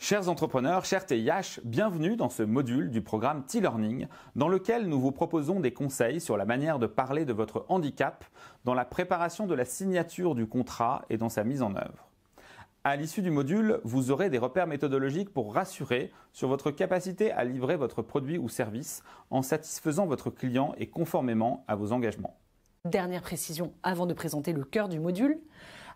Chers entrepreneurs, chers TIH, bienvenue dans ce module du programme T-Learning dans lequel nous vous proposons des conseils sur la manière de parler de votre handicap dans la préparation de la signature du contrat et dans sa mise en œuvre. À l'issue du module, vous aurez des repères méthodologiques pour rassurer sur votre capacité à livrer votre produit ou service en satisfaisant votre client et conformément à vos engagements. Dernière précision avant de présenter le cœur du module.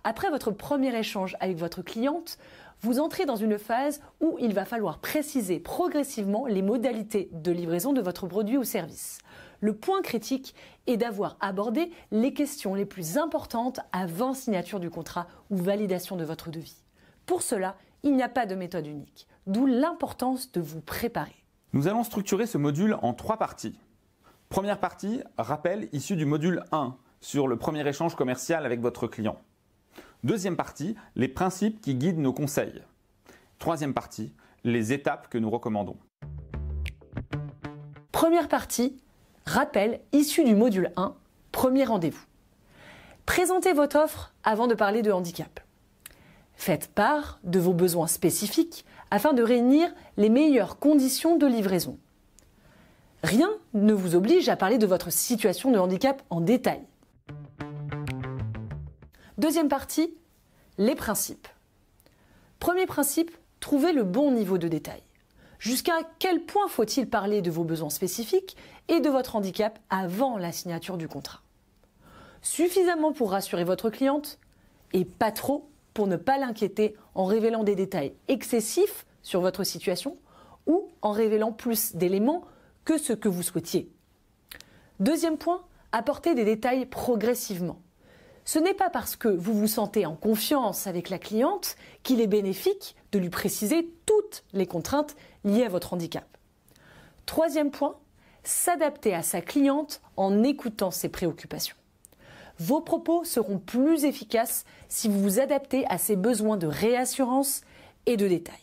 Après votre premier échange avec votre cliente, vous entrez dans une phase où il va falloir préciser progressivement les modalités de livraison de votre produit ou service. Le point critique est d'avoir abordé les questions les plus importantes avant signature du contrat ou validation de votre devis. Pour cela, il n'y a pas de méthode unique, d'où l'importance de vous préparer. Nous allons structurer ce module en 3 parties. Première partie, rappel issu du module 1 sur le premier échange commercial avec votre client. Deuxième partie, les principes qui guident nos conseils. Troisième partie, les étapes que nous recommandons. Première partie, rappel issu du module 1, premier rendez-vous. Présentez votre offre avant de parler de handicap. Faites part de vos besoins spécifiques afin de réunir les meilleures conditions de livraison. Rien ne vous oblige à parler de votre situation de handicap en détail. Deuxième partie, les principes. Premier principe, trouvez le bon niveau de détail. Jusqu'à quel point faut-il parler de vos besoins spécifiques et de votre handicap avant la signature du contrat? Suffisamment pour rassurer votre cliente et pas trop pour ne pas l'inquiéter en révélant des détails excessifs sur votre situation ou en révélant plus d'éléments que ce que vous souhaitiez. Deuxième point, apportez des détails progressivement. Ce n'est pas parce que vous vous sentez en confiance avec la cliente qu'il est bénéfique de lui préciser toutes les contraintes liées à votre handicap. Troisième point, s'adapter à sa cliente en écoutant ses préoccupations. Vos propos seront plus efficaces si vous vous adaptez à ses besoins de réassurance et de détail.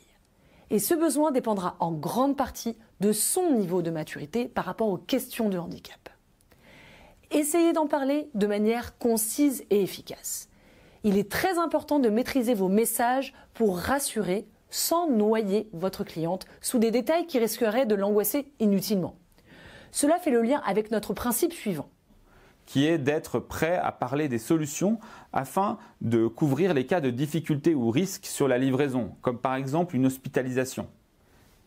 Et ce besoin dépendra en grande partie de son niveau de maturité par rapport aux questions de handicap. Essayez d'en parler de manière concise et efficace. Il est très important de maîtriser vos messages pour rassurer sans noyer votre cliente sous des détails qui risqueraient de l'angoisser inutilement. Cela fait le lien avec notre principe suivant, qui est d'être prêt à parler des solutions afin de couvrir les cas de difficultés ou risques sur la livraison, comme par exemple une hospitalisation,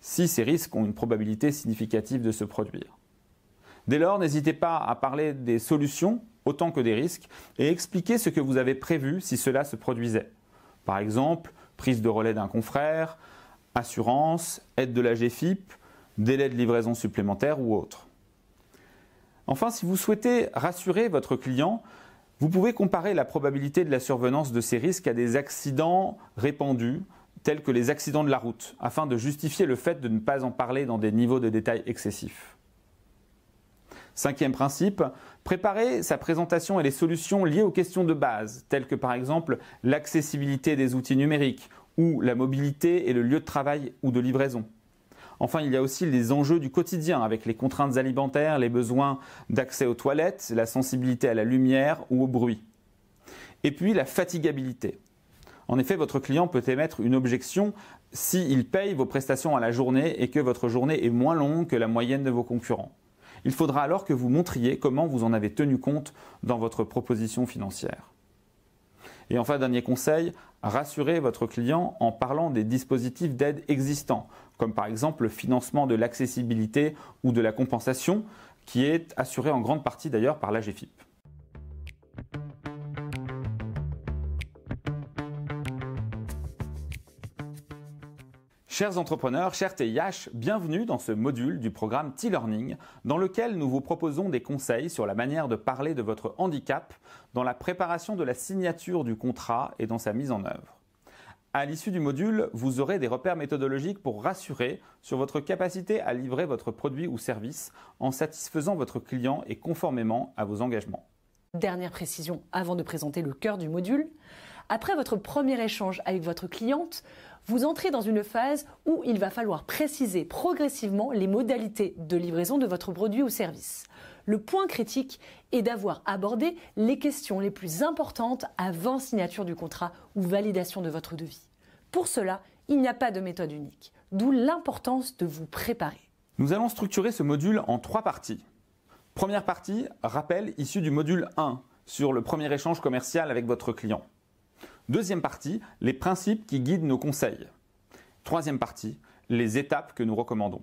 si ces risques ont une probabilité significative de se produire. Dès lors, n'hésitez pas à parler des solutions autant que des risques et expliquer ce que vous avez prévu si cela se produisait. Par exemple, prise de relais d'un confrère, assurance, aide de la GFIP, délai de livraison supplémentaire ou autre. Enfin, si vous souhaitez rassurer votre client, vous pouvez comparer la probabilité de la survenance de ces risques à des accidents répandus, tels que les accidents de la route, afin de justifier le fait de ne pas en parler dans des niveaux de détail excessifs. Cinquième principe, préparer sa présentation et les solutions liées aux questions de base, telles que par exemple l'accessibilité des outils numériques ou la mobilité et le lieu de travail ou de livraison. Enfin, il y a aussi les enjeux du quotidien avec les contraintes alimentaires, les besoins d'accès aux toilettes, la sensibilité à la lumière ou au bruit. Et puis la fatigabilité. En effet, votre client peut émettre une objection s'il paye vos prestations à la journée et que votre journée est moins longue que la moyenne de vos concurrents. Il faudra alors que vous montriez comment vous en avez tenu compte dans votre proposition financière. Et enfin, dernier conseil, rassurez votre client en parlant des dispositifs d'aide existants, comme par exemple le financement de l'accessibilité ou de la compensation, qui est assuré en grande partie d'ailleurs par la GFIP. Chers entrepreneurs, chers TIH, bienvenue dans ce module du programme T-Learning dans lequel nous vous proposons des conseils sur la manière de parler de votre handicap dans la préparation de la signature du contrat et dans sa mise en œuvre. À l'issue du module, vous aurez des repères méthodologiques pour rassurer sur votre capacité à livrer votre produit ou service en satisfaisant votre client et conformément à vos engagements. Dernière précision avant de présenter le cœur du module. Après votre premier échange avec votre cliente, vous entrez dans une phase où il va falloir préciser progressivement les modalités de livraison de votre produit ou service. Le point critique est d'avoir abordé les questions les plus importantes avant signature du contrat ou validation de votre devis. Pour cela, il n'y a pas de méthode unique, d'où l'importance de vous préparer. Nous allons structurer ce module en 3 parties. Première partie, rappel issu du module 1 sur le premier échange commercial avec votre client. Deuxième partie, les principes qui guident nos conseils. Troisième partie, les étapes que nous recommandons.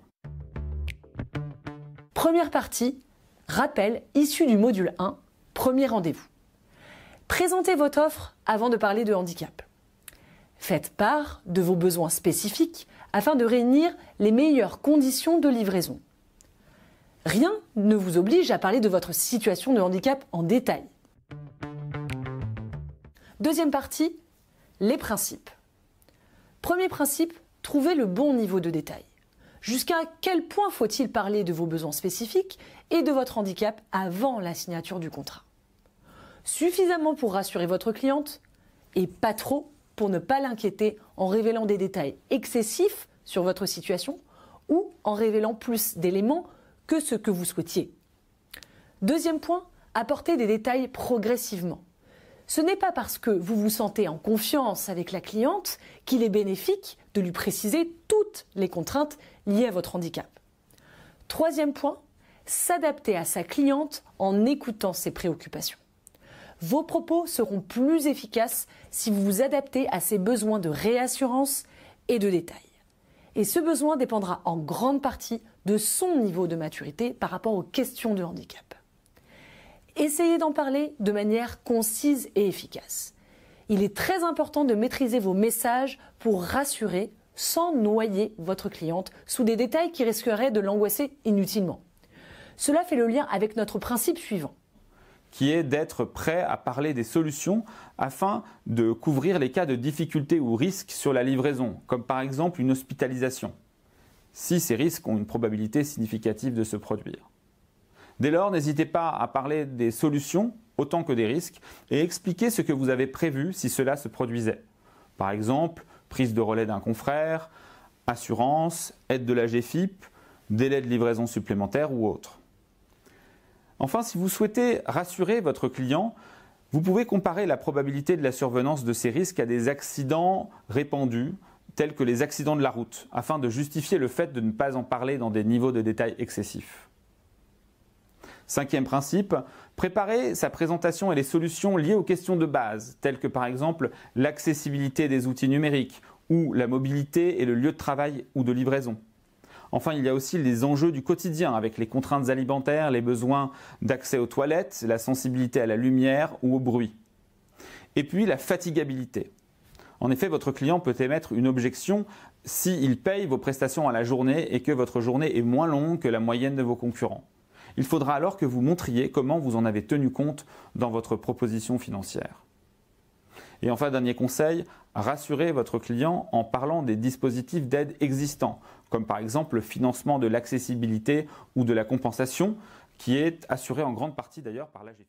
Première partie, rappel issu du module 1, premier rendez-vous. Présentez votre offre avant de parler de handicap. Faites part de vos besoins spécifiques afin de réunir les meilleures conditions de livraison. Rien ne vous oblige à parler de votre situation de handicap en détail. Deuxième partie, les principes. Premier principe, trouvez le bon niveau de détail. Jusqu'à quel point faut-il parler de vos besoins spécifiques et de votre handicap avant la signature du contrat? Suffisamment pour rassurer votre cliente et pas trop pour ne pas l'inquiéter en révélant des détails excessifs sur votre situation ou en révélant plus d'éléments que ce que vous souhaitiez. Deuxième point, apportez des détails progressivement. Ce n'est pas parce que vous vous sentez en confiance avec la cliente qu'il est bénéfique de lui préciser toutes les contraintes liées à votre handicap. Troisième point, s'adapter à sa cliente en écoutant ses préoccupations. Vos propos seront plus efficaces si vous vous adaptez à ses besoins de réassurance et de détail. Et ce besoin dépendra en grande partie de son niveau de maturité par rapport aux questions de handicap. Essayez d'en parler de manière concise et efficace. Il est très important de maîtriser vos messages pour rassurer sans noyer votre cliente sous des détails qui risqueraient de l'angoisser inutilement. Cela fait le lien avec notre principe suivant, qui est d'être prêt à parler des solutions afin de couvrir les cas de difficultés ou risques sur la livraison, comme par exemple une hospitalisation, si ces risques ont une probabilité significative de se produire. Dès lors, n'hésitez pas à parler des solutions autant que des risques et expliquer ce que vous avez prévu si cela se produisait. Par exemple, prise de relais d'un confrère, assurance, aide de la GFIP, délai de livraison supplémentaire ou autre. Enfin, si vous souhaitez rassurer votre client, vous pouvez comparer la probabilité de la survenance de ces risques à des accidents répandus, tels que les accidents de la route, afin de justifier le fait de ne pas en parler dans des niveaux de détail excessifs. Cinquième principe, préparer sa présentation et les solutions liées aux questions de base, telles que par exemple l'accessibilité des outils numériques ou la mobilité et le lieu de travail ou de livraison. Enfin, il y a aussi les enjeux du quotidien avec les contraintes alimentaires, les besoins d'accès aux toilettes, la sensibilité à la lumière ou au bruit. Et puis la fatigabilité. En effet, votre client peut émettre une objection s'il paye vos prestations à la journée et que votre journée est moins longue que la moyenne de vos concurrents. Il faudra alors que vous montriez comment vous en avez tenu compte dans votre proposition financière. Et enfin, dernier conseil, rassurez votre client en parlant des dispositifs d'aide existants, comme par exemple le financement de l'accessibilité ou de la compensation, qui est assuré en grande partie d'ailleurs par la GFIP.